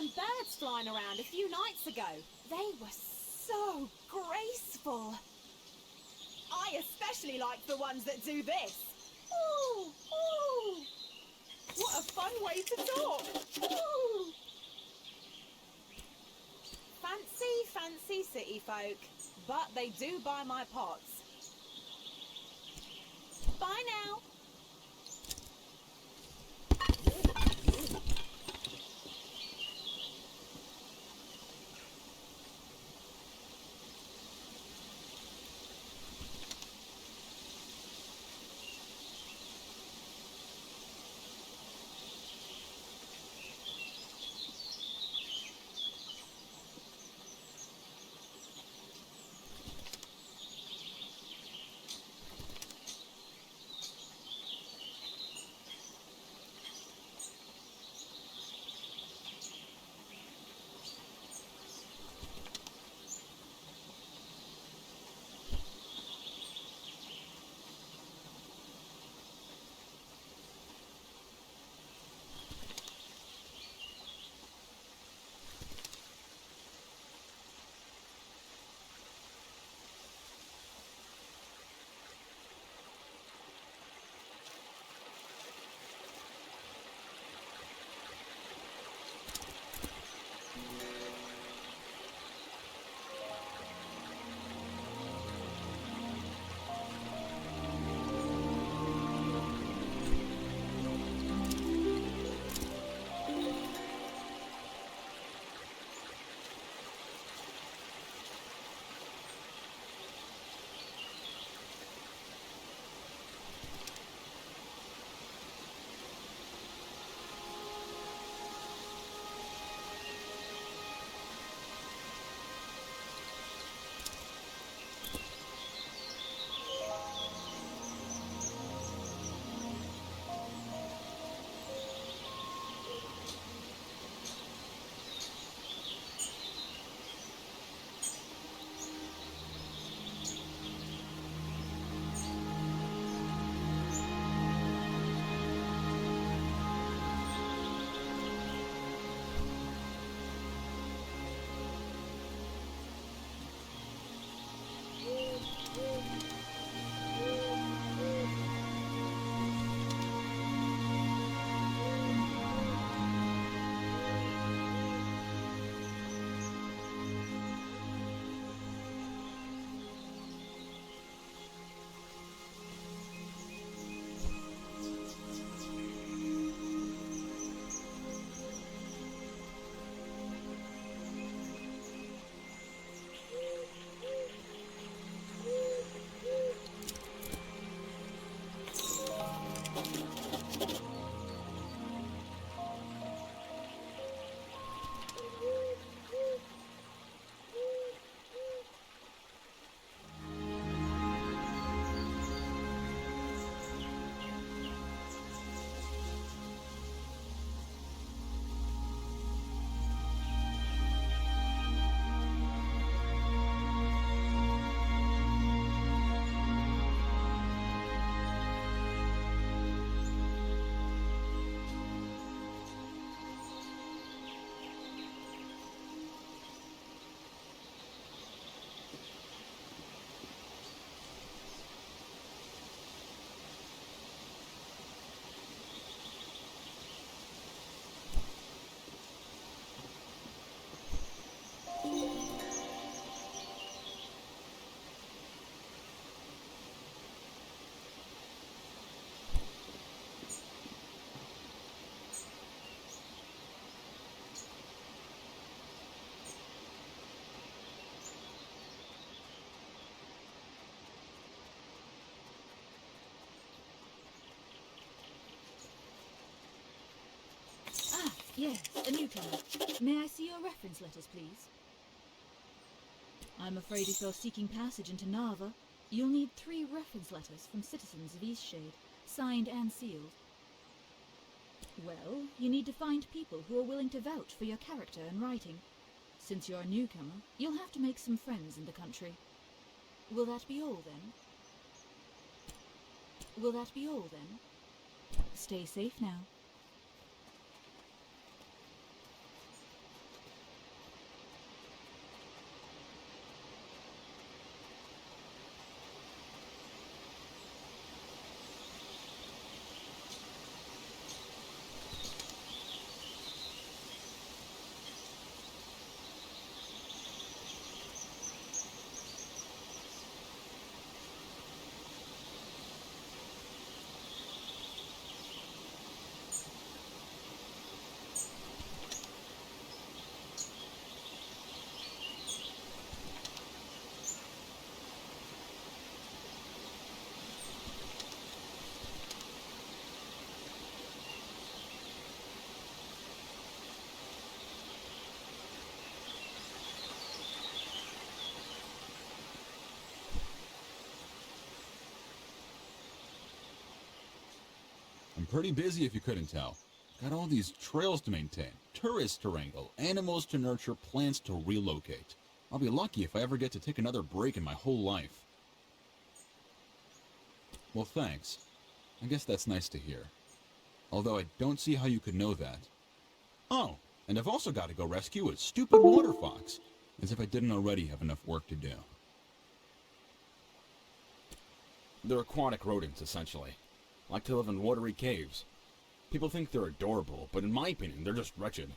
some birds flying around a few nights ago. They were so graceful. I especially like the ones that do this. Ooh, ooh. What a fun way to talk. Ooh. Fancy city folk, but they do buy my pots. Bye now. Yes, a newcomer. May I see your reference letters, please? I'm afraid if you're seeking passage into Narva, you'll need 3 reference letters from citizens of Eastshade, signed and sealed. Well, you need to find people who are willing to vouch for your character and writing. Since you're a newcomer, you'll have to make some friends in the country. Will that be all, then? Will that be all, then? Stay safe now. pretty busy if you couldn't tell. Got all these trails to maintain, tourists to wrangle, animals to nurture, plants to relocate. I'll be lucky if I ever get to take another break in my whole life. Well, thanks. I guess that's nice to hear. Although I don't see how you could know that. Oh, and I've also got to go rescue a stupid water fox. As if I didn't already have enough work to do. They're aquatic rodents, essentially. Like to live in watery caves. People think they're adorable, but in my opinion, they're just wretched.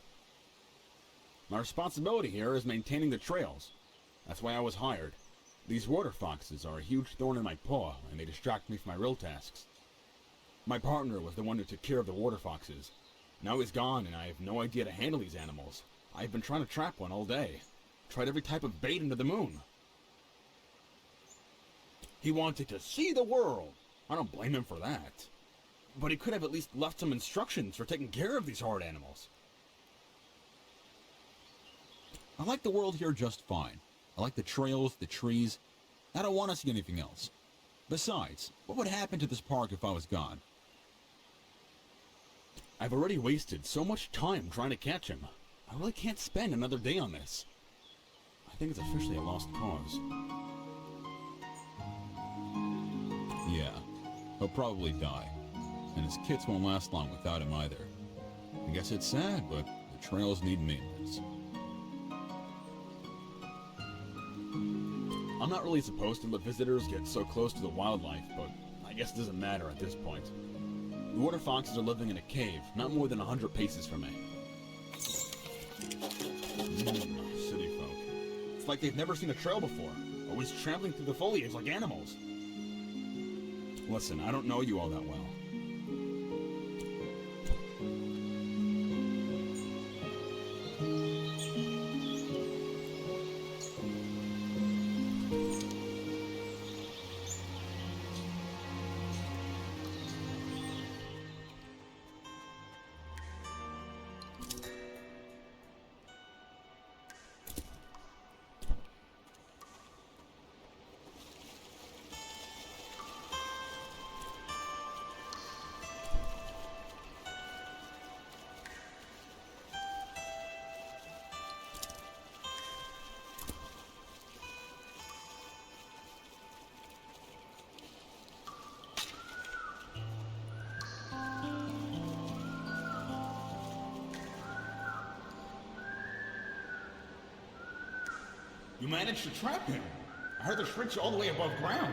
My responsibility here is maintaining the trails. That's why I was hired. These water foxes are a huge thorn in my paw, and they distract me from my real tasks. My partner was the one who took care of the water foxes. Now he's gone, and I have no idea to handle these animals. I've been trying to trap one all day. Tried every type of bait into the moon. He wanted to see the world. I don't blame him for that. But he could have at least left some instructions for taking care of these hard animals. I like the world here just fine. I like the trails, the trees. I don't want to see anything else. Besides, what would happen to this park if I was gone? I've already wasted so much time trying to catch him. I really can't spend another day on this. I think it's officially a lost cause. Yeah, he'll probably die. And his kits won't last long without him either. I guess it's sad, but the trails need maintenance. I'm not really supposed to let visitors get so close to the wildlife, but I guess it doesn't matter at this point. The water foxes are living in a cave, not more than 100 paces from me. City folk. It's like they've never seen a trail before, always trampling through the foliage like animals. Listen, I don't know you all that well. You managed to trap him. I heard the shrieks all the way above ground.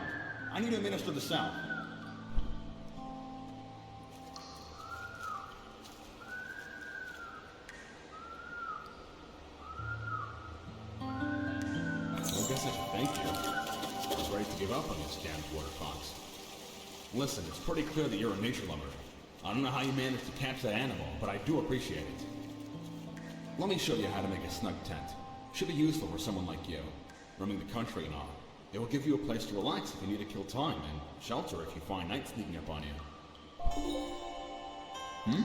I need to administer the sound. I guess I should thank you. I was ready to give up on this damned water fox. Listen, it's pretty clear that you're a nature lover. I don't know how you managed to catch that animal, but I do appreciate it. Let me show you how to make a snug tent. Should be useful for someone like you, roaming the country and all. It will give you a place to relax if you need to kill time, and shelter if you find night sneaking up on you.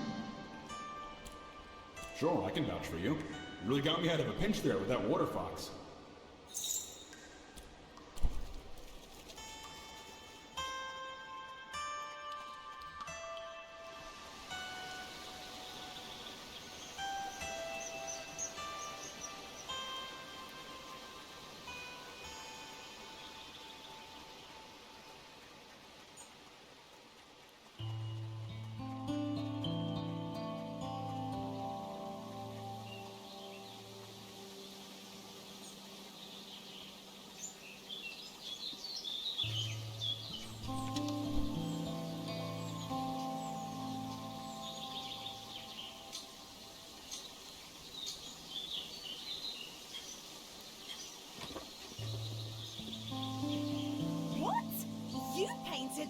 Sure, I can vouch for you. You really got me out of a pinch there with that water fox.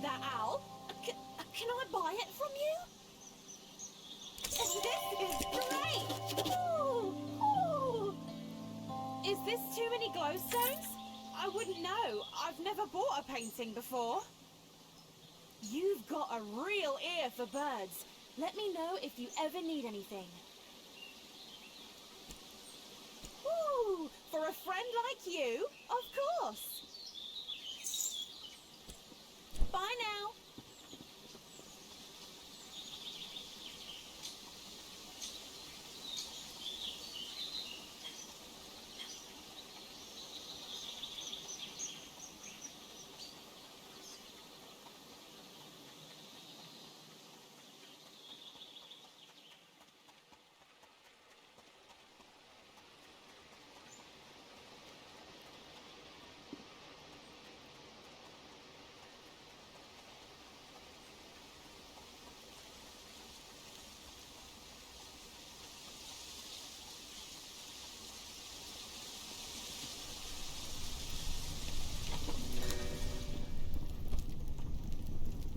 That owl? Can I buy it from you? This is great! Ooh, ooh. Is this too many glowstones? I wouldn't know. I've never bought a painting before. You've got a real ear for birds. Let me know if you ever need anything. Ooh, for a friend like you, of course. Bye now.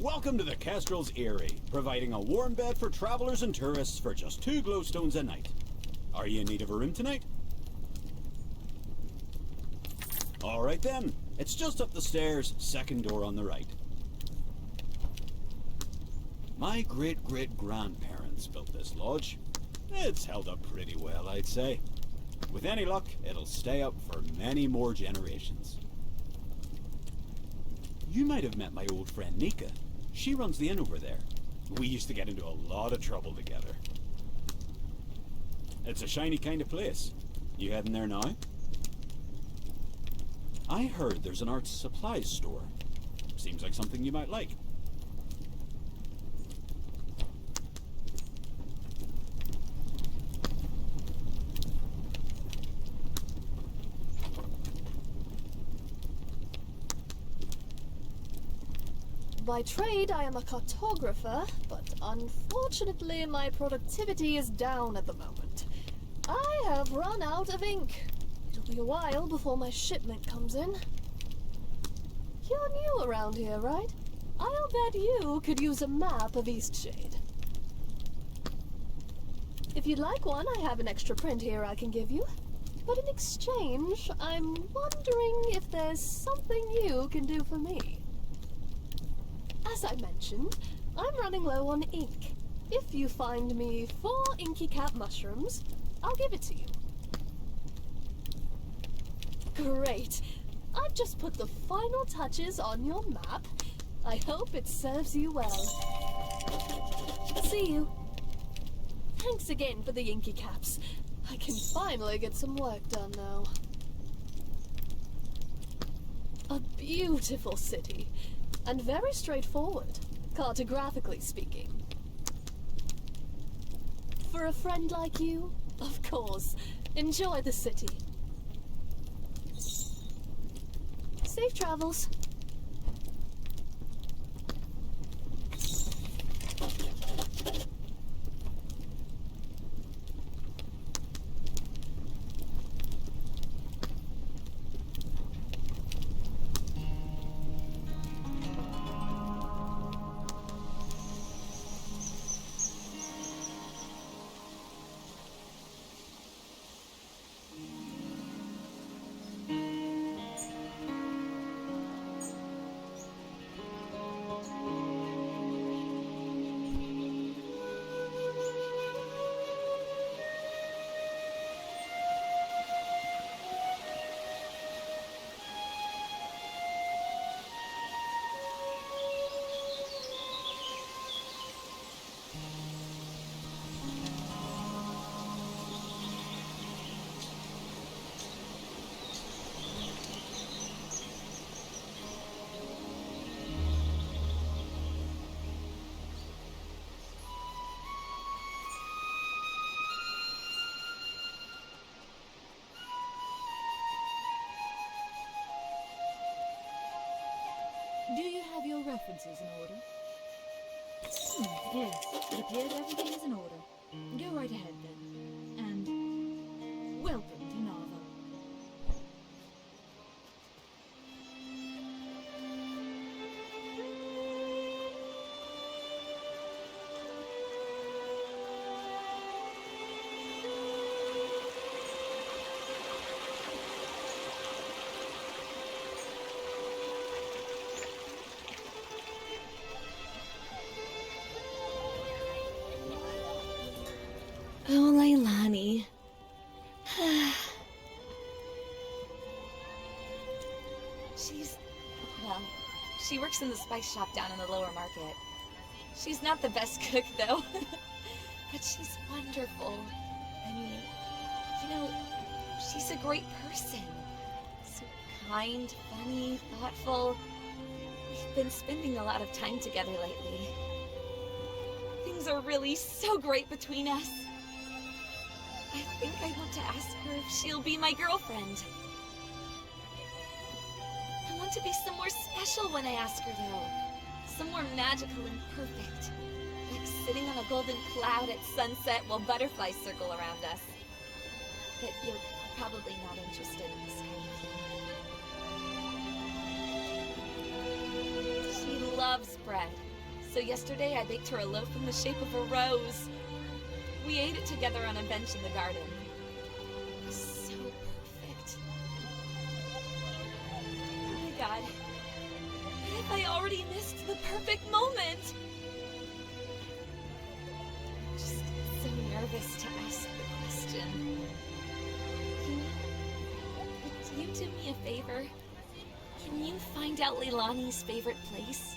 Welcome to the Kestrel's Eyrie, providing a warm bed for travelers and tourists for just 2 glowstones a night. Are you in need of a room tonight? Alright then, it's just up the stairs, second door on the right. My great-great-grandparents built this lodge. It's held up pretty well, I'd say. With any luck, it'll stay up for many more generations. You might have met my old friend Nika. She runs the inn over there. We used to get into a lot of trouble together. It's a shiny kind of place. You heading there now? I heard there's an arts supplies store. Seems like something you might like. By trade, I am a cartographer, but unfortunately my productivity is down at the moment. I have run out of ink. It'll be a while before my shipment comes in. You're new around here, right? I'll bet you could use a map of Eastshade. If you'd like one, I have an extra print here I can give you. But in exchange, I'm wondering if there's something you can do for me. As I mentioned, I'm running low on ink. If you find me 4 inky cap mushrooms, I'll give it to you. Great! I've just put the final touches on your map. I hope it serves you well. See you. Thanks again for the inky caps. I can finally get some work done now. A beautiful city. And very straightforward, cartographically speaking. For a friend like you, of course, enjoy the city. Safe travels. Do you have your references in order? Yes, it appears everything is in order. Go right ahead then. And welcome to Nava. Oh, Leilani. Well, she works in the spice shop down in the lower market. She's not the best cook, though. But she's wonderful. I mean, she's a great person. So kind, funny, thoughtful. We've been spending a lot of time together lately. Things are really so great between us. I think I want to ask her if she'll be my girlfriend. I want to be somewhere special when I ask her, though. Somewhere magical and perfect. Like sitting on a golden cloud at sunset while butterflies circle around us. But you're probably not interested in this kind of thing. She loves bread. So yesterday I baked her a loaf in the shape of a rose. We ate it together on a bench in the garden. It was so perfect. Oh my god. What if I already missed the perfect moment? I'm just so nervous to ask the question. Would you do me a favor? Can you find out Leilani's favorite place?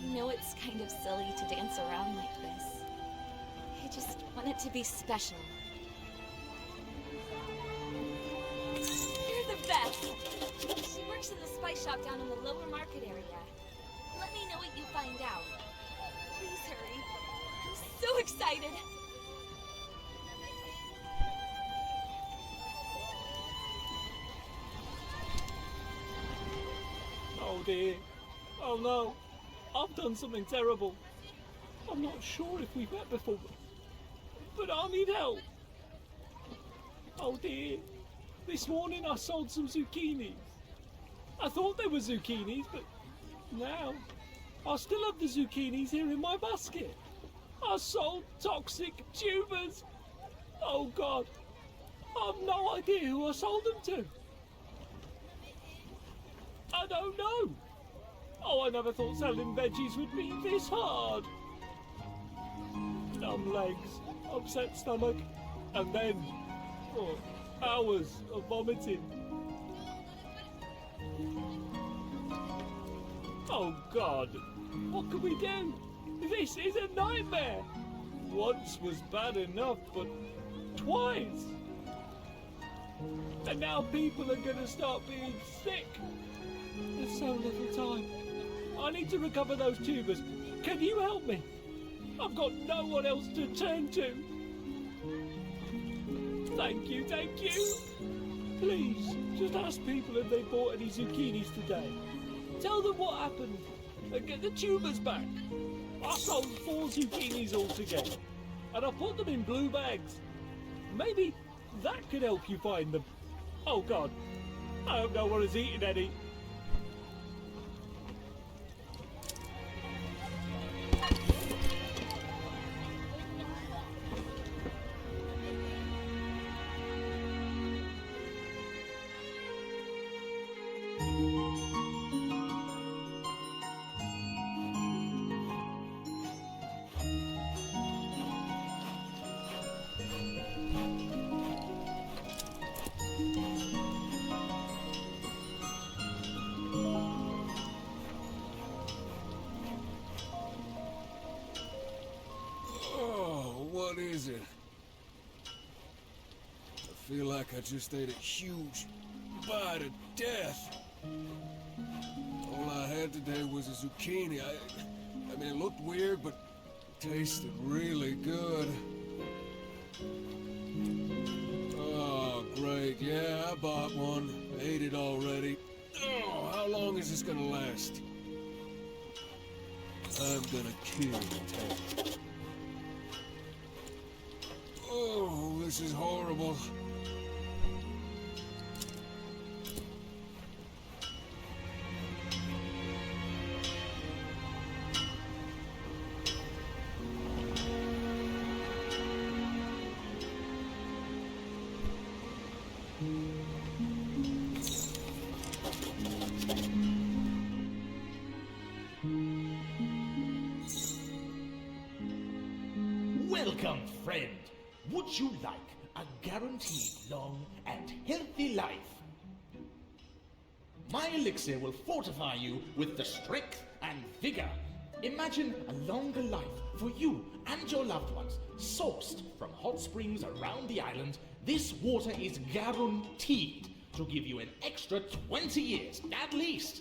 I know it's kind of silly to dance around like this. I just want it to be special. You're the best! She works in the spice shop down in the lower market area. Let me know what you find out. Please hurry. I'm so excited! Oh dear. Oh no. I've done something terrible. I'm not sure if we've met before, but I need help. Oh dear. This morning I sold some zucchinis. I thought they were zucchinis, but now I still have the zucchinis here in my basket. I sold toxic tubers. Oh God. I've no idea who I sold them to. I don't know. Oh, I never thought selling veggies would be this hard. Numb legs, upset stomach, and then hours of vomiting. Oh God, what can we do? This is a nightmare. Once was bad enough, but twice. And now people are gonna start being sick. There's so little time. I need to recover those tubers. Can you help me? I've got no one else to turn to. Thank you, thank you. Please, just ask people if they bought any zucchinis today. Tell them what happened and get the tubers back. I sold 4 zucchinis altogether, and I put them in blue bags. Maybe that could help you find them. Oh God, I hope no one has eaten any. What is it? I feel like I just ate a huge bite of death. All I had today was a zucchini. I mean, it looked weird, but tasted really good. Oh, great. Yeah, I bought one. Ate it already. Oh, how long is this gonna last? I'm gonna kill Ted. Oh, this is horrible. Welcome, friend. Would you like a guaranteed long and healthy life? My elixir will fortify you with the strength and vigor. Imagine a longer life for you and your loved ones, sourced from hot springs around the island. This water is guaranteed to give you an extra 20 years, at least.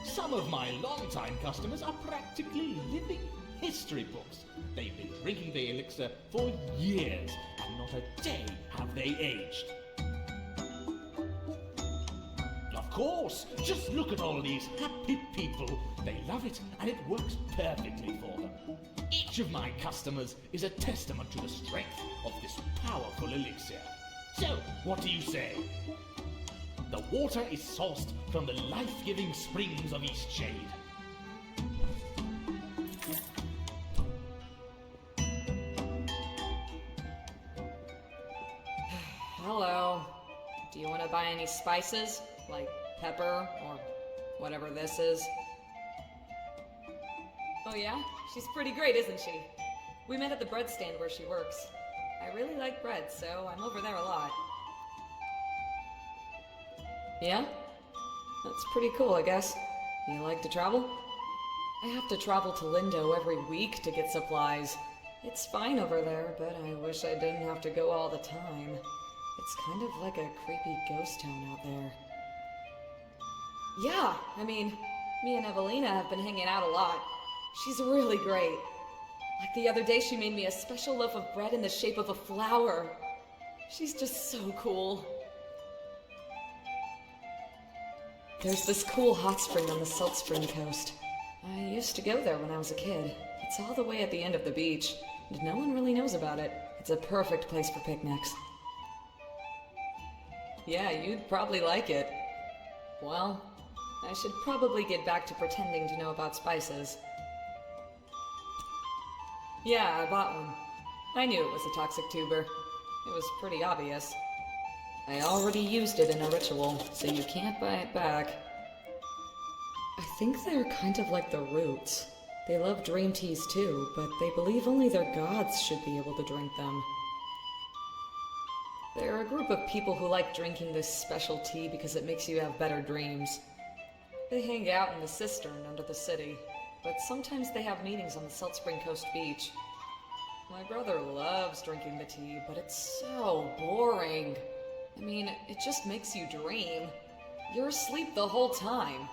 Some of my longtime customers are practically living history books. They've been drinking the elixir for years, and not a day have they aged. Of course, just look at all these happy people. They love it, and it works perfectly for them. Each of my customers is a testament to the strength of this powerful elixir. So, what do you say? The water is sourced from the life-giving springs of Eastshade. buy any spices, like pepper or whatever this is. Oh yeah? She's pretty great, isn't she? We met at the bread stand where she works. I really like bread, so I'm over there a lot. Yeah? That's pretty cool, I guess. You like to travel? I have to travel to Lindo every week to get supplies. It's fine over there, but I wish I didn't have to go all the time. It's kind of like a creepy ghost town out there. Yeah, I mean, me and Evelina have been hanging out a lot. She's really great. Like the other day, she made me a special loaf of bread in the shape of a flower. She's just so cool. There's this cool hot spring on the Salt Spring coast. I used to go there when I was a kid. It's all the way at the end of the beach, and no one really knows about it. It's a perfect place for picnics. Yeah, you'd probably like it. Well, I should probably get back to pretending to know about spices. Yeah, I bought one. I knew it was a toxic tuber. It was pretty obvious. I already used it in a ritual, so you can't buy it back. I think they're kind of like the roots. They love dream teas too, but they believe only their gods should be able to drink them. They're a group of people who like drinking this special tea because it makes you have better dreams. They hang out in the cistern under the city, but sometimes they have meetings on the Salt Spring Coast beach. My brother loves drinking the tea, but it's so boring. I mean, it just makes you dream. You're asleep the whole time.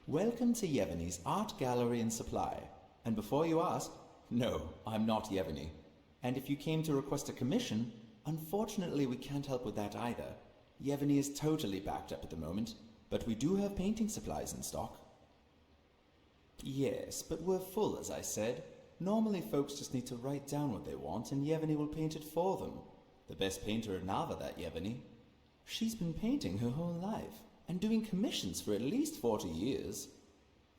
Welcome to Yevony's Art Gallery and Supply. And before you ask, no, I'm not Yevony. And if you came to request a commission, unfortunately we can't help with that either. Yevony is totally backed up at the moment, but we do have painting supplies in stock. Yes, but we're full, as I said. Normally folks just need to write down what they want and Yevony will paint it for them. The best painter in Nava, that Yevony. She's been painting her whole life, and doing commissions for at least 40 years.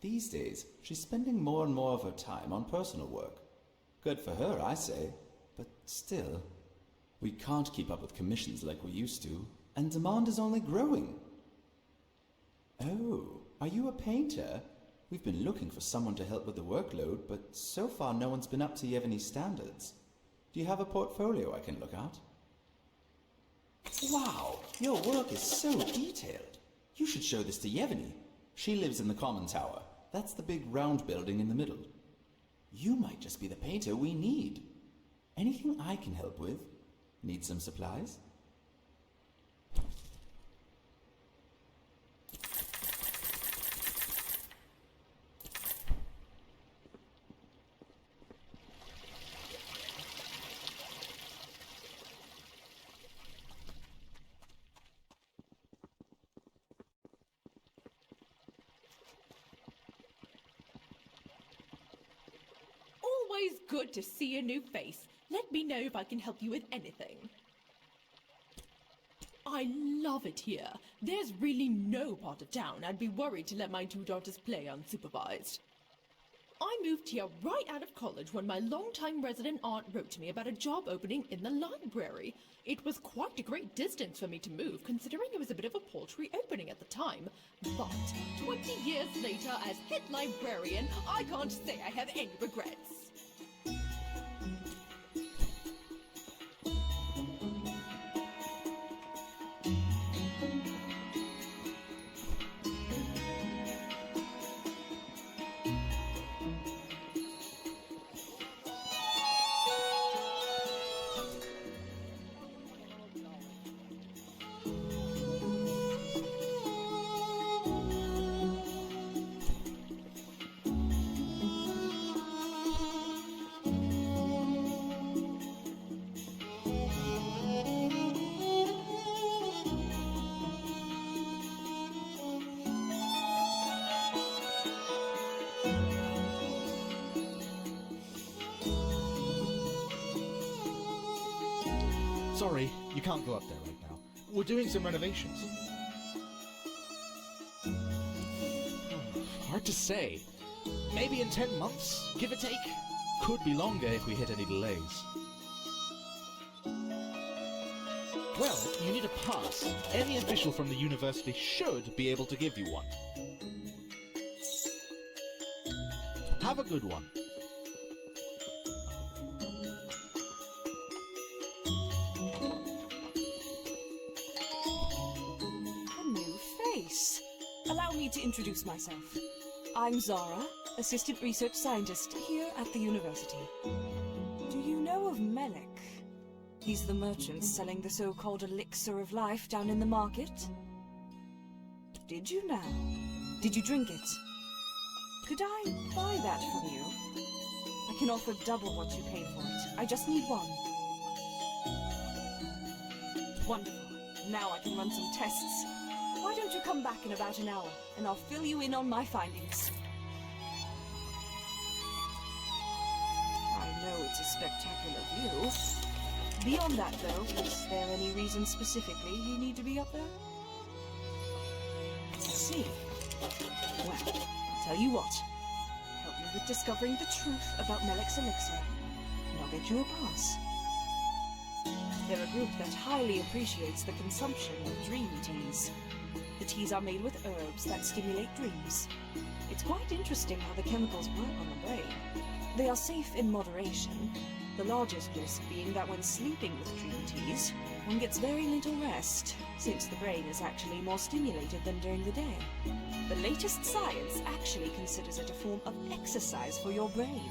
These days, she's spending more and more of her time on personal work. Good for her, I say, but still, we can't keep up with commissions like we used to, and demand is only growing. Oh, are you a painter? We've been looking for someone to help with the workload, but so far no one's been up to Yevony's standards. Do you have a portfolio I can look at? Wow, your work is so detailed. You should show this to Yevony. She lives in the common tower. That's the big round building in the middle. You might just be the painter we need. Anything I can help with? Need some supplies? Always good to see a new face. Let me know if I can help you with anything. I love it here. There's really no part of town I'd be worried to let my two daughters play unsupervised. I moved here right out of college when my longtime resident aunt wrote to me about a job opening in the library. It was quite a great distance for me to move, considering it was a bit of a paltry opening at the time. But 20 years later, as head librarian, I can't say I have any regrets. Sorry, you can't go up there right now. We're doing some renovations. Hard to say. Maybe in 10 months, give or take. Could be longer if we hit any delays. Well, you need a pass. Any official from the university should be able to give you one. Have a good one. A new face. Allow me to introduce myself. I'm Zara, Assistant Research Scientist here at the university. Do you know of Melik? He's the merchant selling the so-called elixir of life down in the market. Did you now? Did you drink it? Could I buy that from you? I can offer double what you paid for it. I just need one. Wonderful. Now I can run some tests. Why don't you come back in about an hour, and I'll fill you in on my findings. I know it's a spectacular view. Beyond that, though, is there any reason specifically you need to be up there? I see. Well, I'll tell you what. Help me with discovering the truth about Melik's elixir, and I'll get you a pass. They're a group that highly appreciates the consumption of dream teas. The teas are made with herbs that stimulate dreams. It's quite interesting how the chemicals work on the brain. They are safe in moderation, the largest risk being that when sleeping with dream teas, one gets very little rest, since the brain is actually more stimulated than during the day. The latest science actually considers it a form of exercise for your brain.